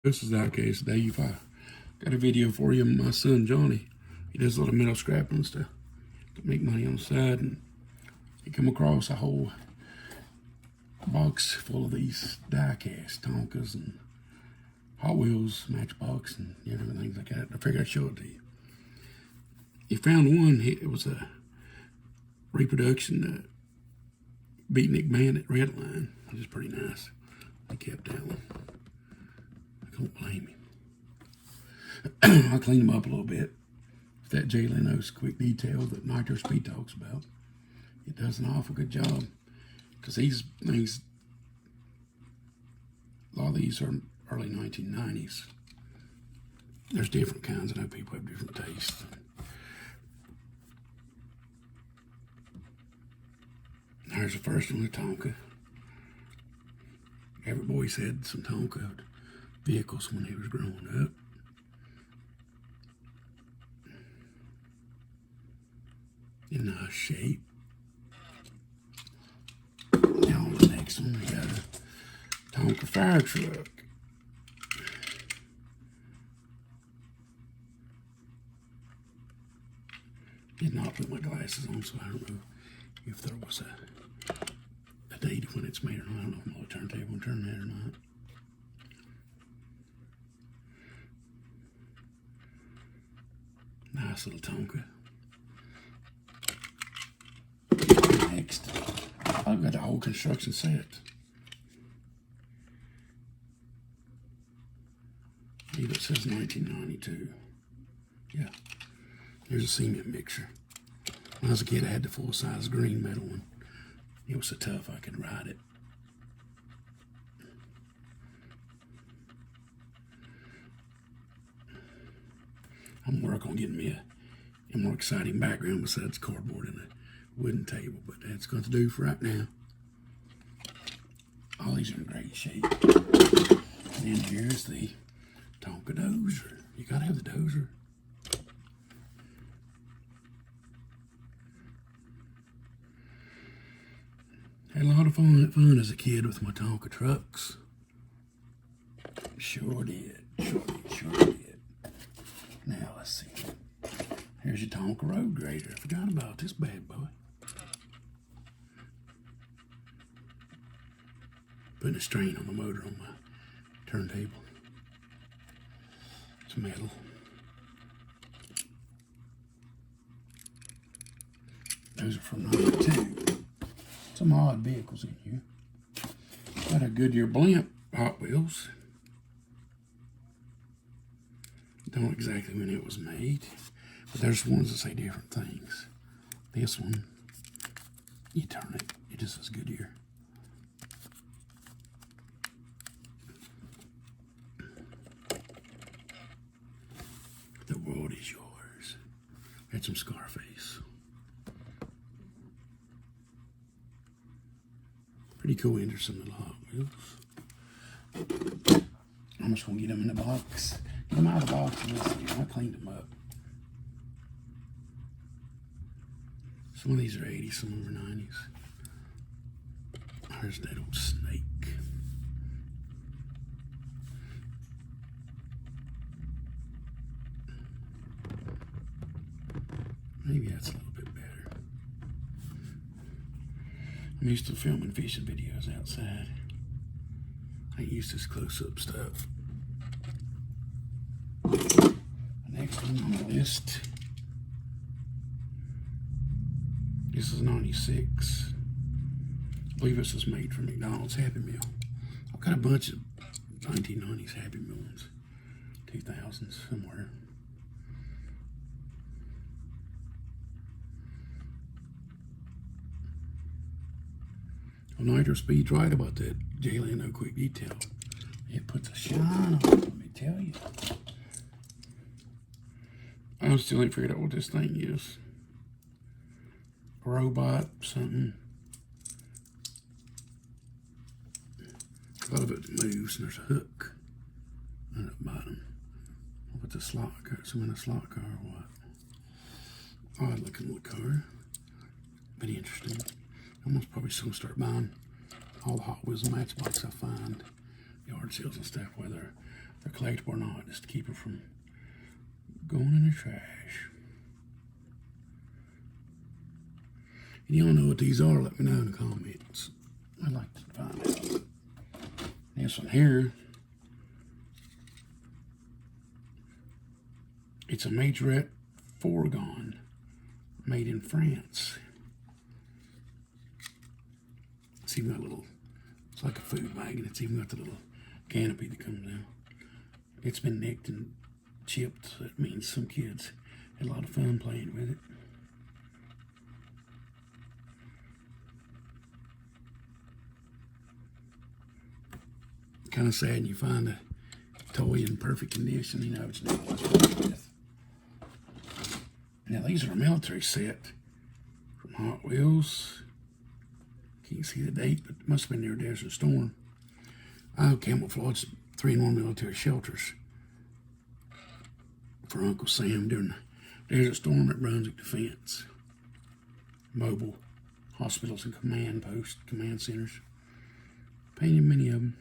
This is diecast Dave. I got a video for you. My son Johnny, he does a lot of metal scrapping stuff to make money on the side, and he come across a whole box full of these diecast Tonkas and Hot Wheels, Matchbox, and everything like that. I figured I'd show it to you. He found one. It was a reproduction Beatnik Bandit Redline, which is pretty nice. I kept that one. Don't blame him. I'll clean them up a little bit. That J. Leno's quick detail that Nitro Speed talks about. It does an awful good job. Because these things, a lot of these are early 1990s. There's different kinds. I know people have different tastes. There's the first one, the Tonka. Every boy's had some Tonka vehicles when he was growing up. In nice shape. Now on the next one, we got a Tonka fire truck. Did not put my glasses on, so I don't know if there was a date of when it's made or not. I don't know if I'm on the turntable and turn that or not. Nice little Tonka. Next, I've got the whole construction set. I believe it says 1992. Yeah. Here's a cement mixer. When I was a kid, I had the full-size green metal one. It was so tough I could ride it. I'm working on getting me a more exciting background besides cardboard and a wooden table, but that's going to do for right now. All these are in great shape. And then here's the Tonka dozer. You gotta have the dozer. Had a lot of fun as a kid with my Tonka trucks. Sure did. Sure did. Now let's see. Here's your Tonka Road Grader. I forgot about this bad boy. Putting a strain on the motor on my turntable. It's metal. Those are from '92. Some odd vehicles in here. Got a Goodyear blimp Hot Wheels. Don't know exactly when it was made, but there's ones that say different things. This one, you turn it, it just says Goodyear. The world is yours. Had some Scarface. Pretty cool Anderson little Hot Wheels. I'm just gonna get them in the box. Get them out of the box and let's see. I cleaned them up. Some of these are 80s, some of them are 90s. There's that old snake. Maybe that's a little bit better. I'm used to filming fishing videos outside. I ain't used to this close-up stuff. The next one on the list. This is 96. I believe this was made for McDonald's Happy Meal. I've got a bunch of 1990s Happy Meal ones. 2000s somewhere. Well, Nitro Speed's right about that J. Leno quick detail. It puts a shine on it, let me tell you. I still ain't figured out what this thing is. A robot, something. A lot of it moves, and there's a hook on the bottom. What's a slot car? Some in a slot car or what? Odd looking little car. But interesting. I'm probably just gonna start buying all the Hot Wheels and Matchbox I find yard sales and stuff, whether they're collectible or not, just to keep it from going in the trash. And y'all know what these are, let me know in the comments. I'd like to find out. This one here, it's a majorette fourgon made in France. It's even got a little, it's like a food wagon. It's even got the little canopy that comes down. It's been nicked and chipped, so it means some kids had a lot of fun playing with it. Kind of sad when you find a toy in perfect condition, you know it's not what's wrong with. Now these are a military set from Hot Wheels. Can't see the date, but it must have been near Desert Storm. Camouflage 3-in-1 military shelters for Uncle Sam during the Desert Storm at Brunswick Defense. Mobile hospitals and command posts, command centers. Painted many of them.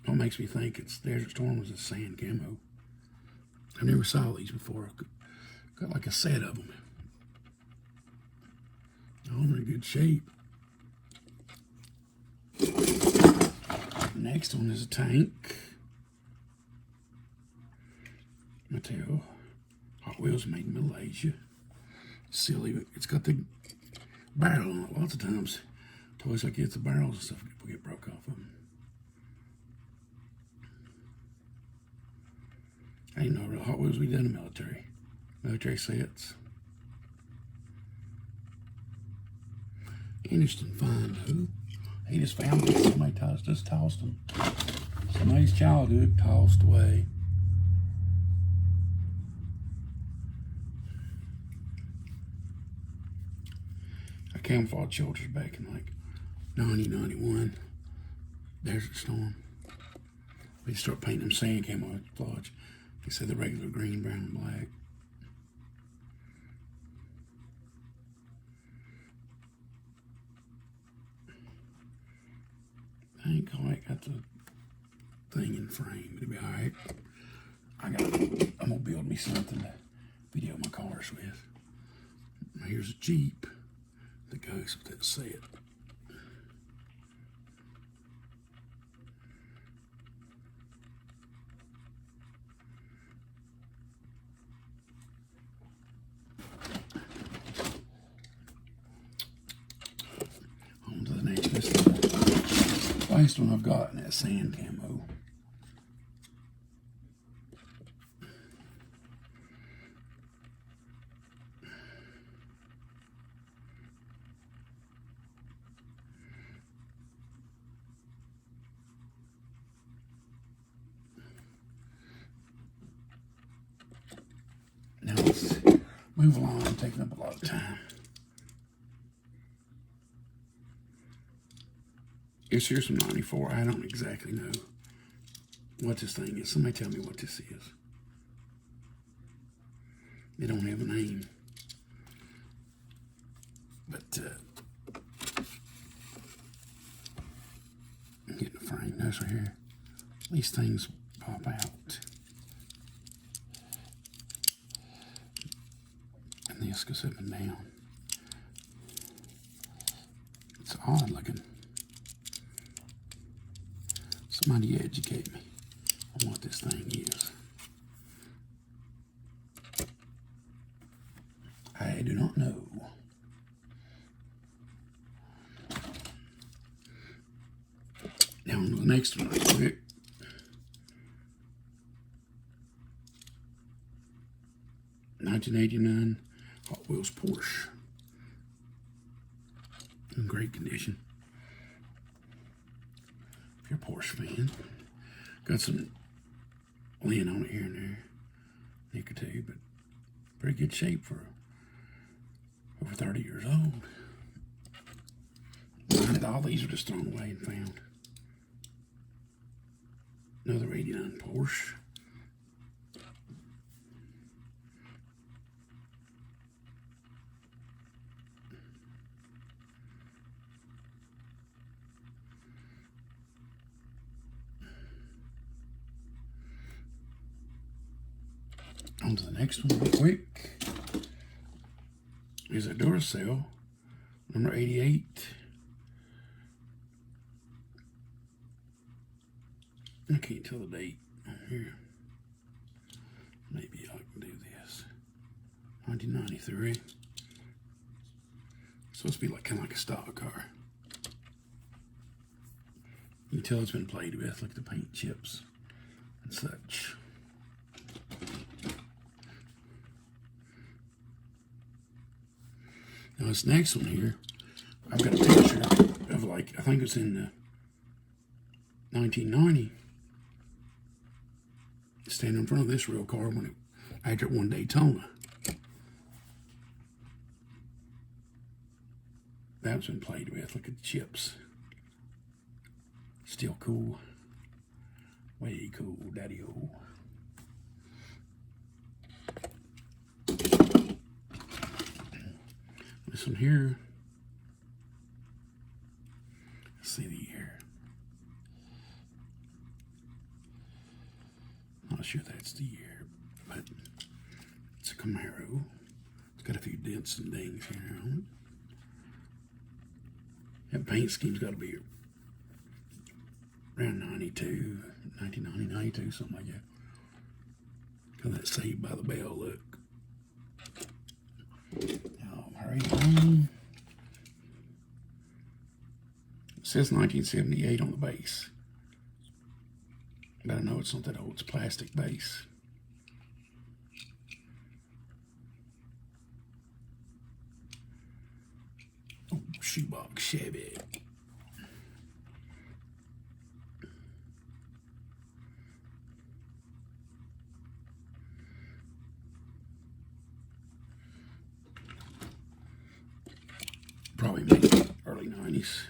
What makes me think it's Desert Storm was a sand camo. I never saw these before. Got like a set of them. All in good shape. The next one is a tank. Mattel. Hot Wheels made in Malaysia. Silly, but it's got the barrel on it. Lots of times, toys like it's the barrels and stuff will get broke off of them. I didn't know real Hot Wheels we done in the military sets. Interesting find, though. He just found it. Somebody just tossed them. Somebody's childhood tossed away. I camouflage shelters back in like 1991. Desert Storm. We start painting them sand camouflage. They said the regular green, brown, and black. I ain't quite got the thing in frame. It'll be alright. I'm gonna build me something to video my cars with. Here's a Jeep that goes with that set. On to the next. This is the last one I've got in that sand camo. Now let's move along. I'm taking up a lot of time. It's here from 94. I don't exactly know what this thing is. Somebody tell me what this is. They don't have a name. But I'm getting a frame. Notice right here. These things pop out. And this goes up and down. It's odd looking. Somebody educate me on what this thing is. I do not know. Now on to the next one real quick. '89 Hot Wheels Porsche. In great condition. If you're a Porsche fan, got some lint on it here and there, nick or two, but pretty good shape for over 30 years old. All these are just thrown away and found. Another '89 Porsche. On to the next one real quick. Is a Duracell, number 88. I can't tell the date on here. Maybe I can do this. 1993. It's supposed to be like kind of like a stock car. You can tell it's been played with. Look at the paint chips and such. Now this next one here, I've got a picture of, like, I think it's in 1990. Standing in front of this real car when after it won Daytona. That's been played with. Look at the chips. Still cool. Way cool, daddy-o. This one here. Let's see the year. Not sure that's the year, but it's a Camaro. It's got a few dents and dings here on it. That paint scheme's got to be around 1990, 92, something like that. Got that Saved by the Bell look. Now, hurry on. It says 1978 on the base. But I know it's not that old. It's plastic base. Oh, shoebox Chevy. Probably maybe early 90s.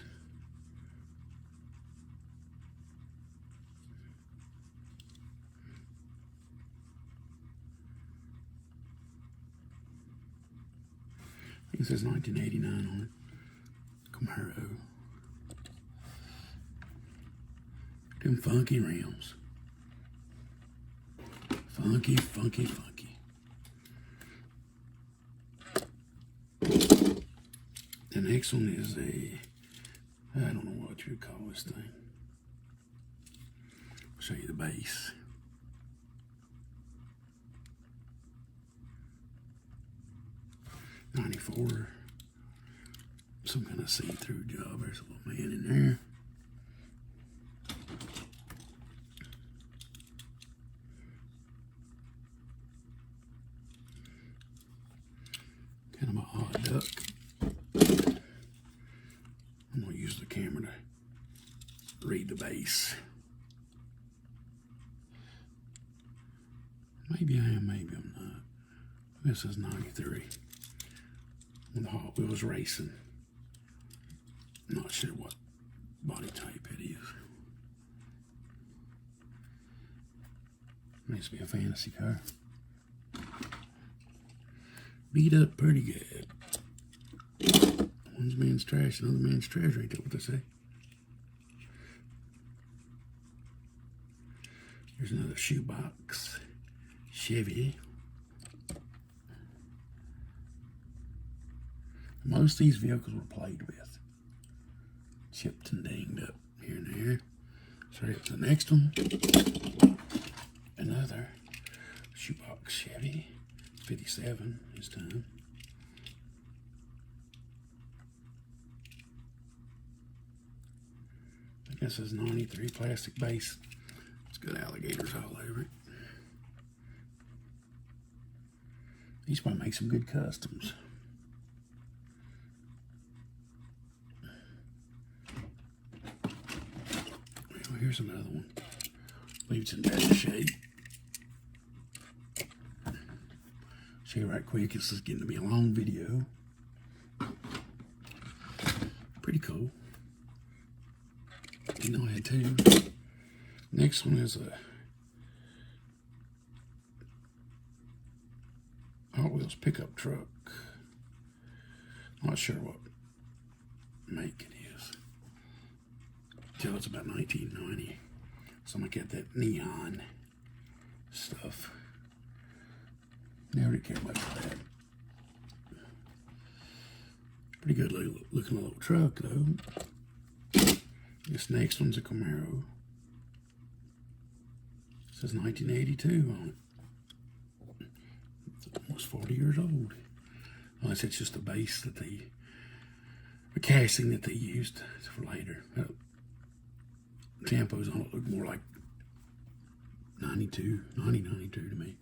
I think it says 1989 on it. Camaro. Them funky rims. Funky, funky, funky. The next one is I don't know what you would call this thing. I'll show you the base. '94. Some kind of see-through job. There's a little man in there. Kind of an odd duck. I'm going to use the camera to read the base. Maybe I am, maybe I'm not. This is 93. When the Hot Wheels racing. I'm not sure what body type it is. Must be a fantasy car. Beat up pretty good. One man's trash, another man's treasure, ain't that what they say? Here's another shoebox Chevy. Most of these vehicles were played with. Chipped and dinged up here and there. So here's the next one. Another shoebox Chevy. 57 this time. I guess it's 93 plastic base. It's got alligators all over it. These probably make some good customs. Well, here's another one. I believe it's in better shape. Show you right quick. This is getting to be a long video. Pretty cool. Didn't know I had two. Next one is a Hot Wheels pickup truck. Not sure what make it is. Till it's about 1990. So I'm gonna get that neon stuff. Never did care much for that. Pretty good looking little truck though. This next one's a Camaro. It says 1982 on it. It's almost 40 years old. Unless it's just a base that the casting that they used for later. Tampos on it look more like 92 to me.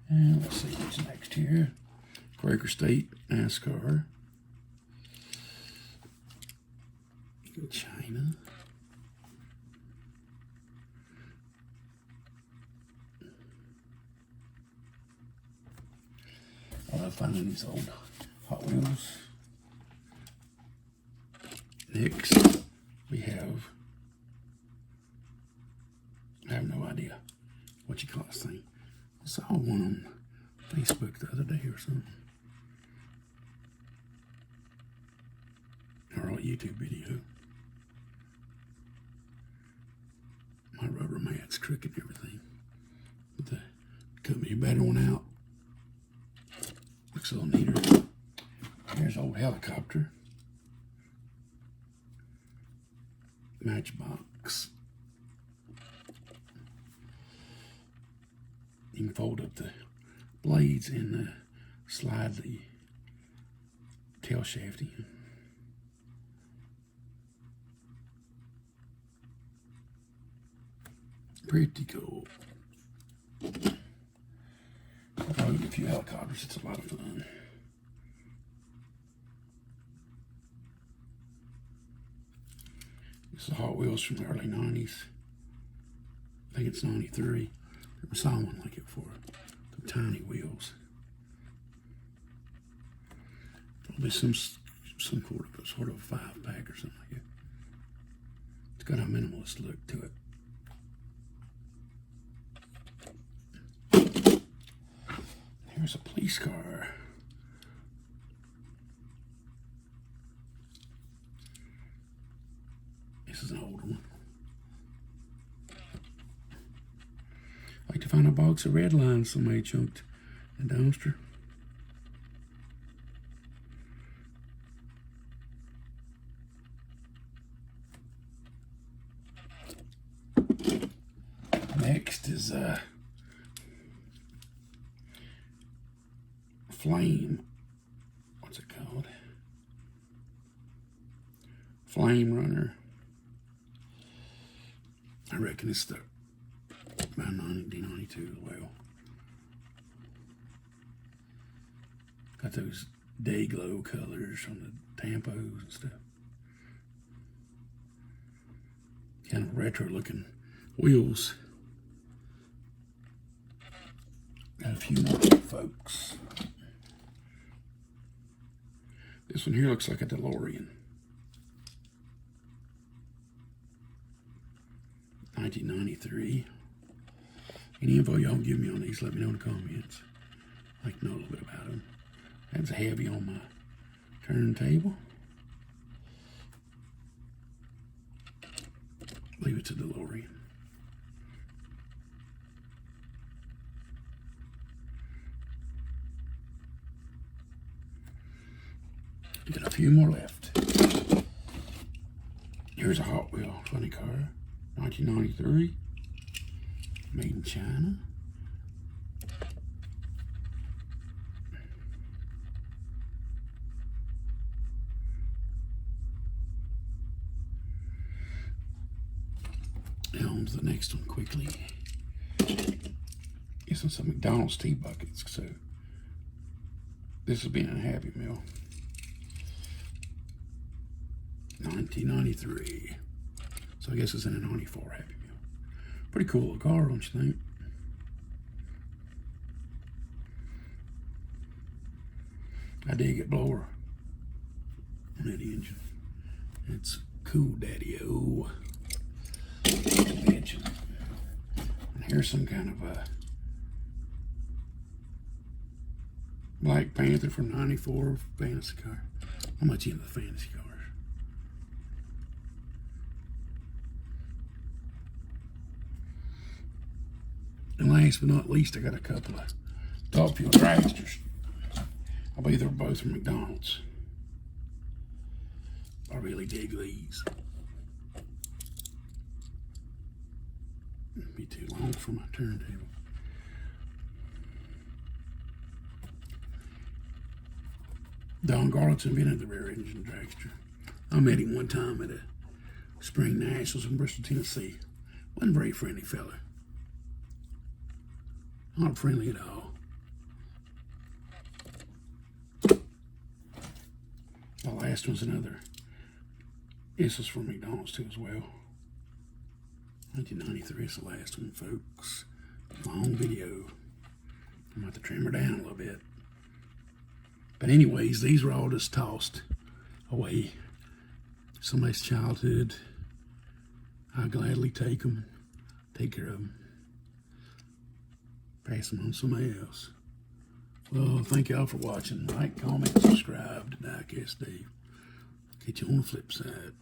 And let's see what's next here. Quaker State NASCAR. In China. I love finding these old Hot Wheels. Next, we have, I have no idea what you call this thing. I saw one on Facebook the other day or something. Or a YouTube video. My rubber mat's crooked and everything. But the company better one out. Looks a little neater. Here's an old helicopter. Matchbox. You can fold up the blades and slide the tail shaft in. Pretty cool. I've owned a few helicopters. It's a lot of fun. This is Hot Wheels from the early 90s. I think it's 93. I saw one like it before. The tiny wheels. Probably some sort of 5-pack or something like that. It's got a minimalist look to it. Here's a police car. This is an older one. I like to find a box of red lines somebody chunked in the dumpster. Next is Flame. What's it called? Flame Runner. I reckon it's about 1992 as well. Got those day glow colors on the tampos and stuff. Kind of retro looking wheels. Got a few more folks. This one here looks like a DeLorean. 1993. Any info y'all give me on these, let me know in the comments. I'd like to know a little bit about them. That's heavy on my turntable. I believe it's a DeLorean. Got a few more left. Here's a Hot Wheel funny car, 1993, made in China. Now on to the next one quickly. This one's some McDonald's tea buckets, so this will be in a Happy Meal. 1993. So I guess it's in a 94 Happy Meal. Pretty cool little car, don't you think? I did get blower on that engine. It's cool, daddy-o. Engine. And here's some kind of a Black Panther from 94 fantasy car. How much into the fantasy cars? last but not least, I got a couple of top fuel dragsters. I believe they're both from McDonald's. I really dig these. It'd be too long for my turntable. Don Garlitz invented the rear engine dragster. I met him one time at a spring nationals in Bristol, Tennessee. Wasn't a very friendly fella. Not friendly at all. The last one's another. This is from McDonald's too as well. 1993 is the last one, folks. Long video. I'm about to trim her down a little bit. But anyways, these were all just tossed away. Somebody's childhood. I'll gladly take them, take care of them, pass them on to somebody else. Well, thank y'all for watching. Like, comment, subscribe to Diecast Dave. Catch you on the flip side.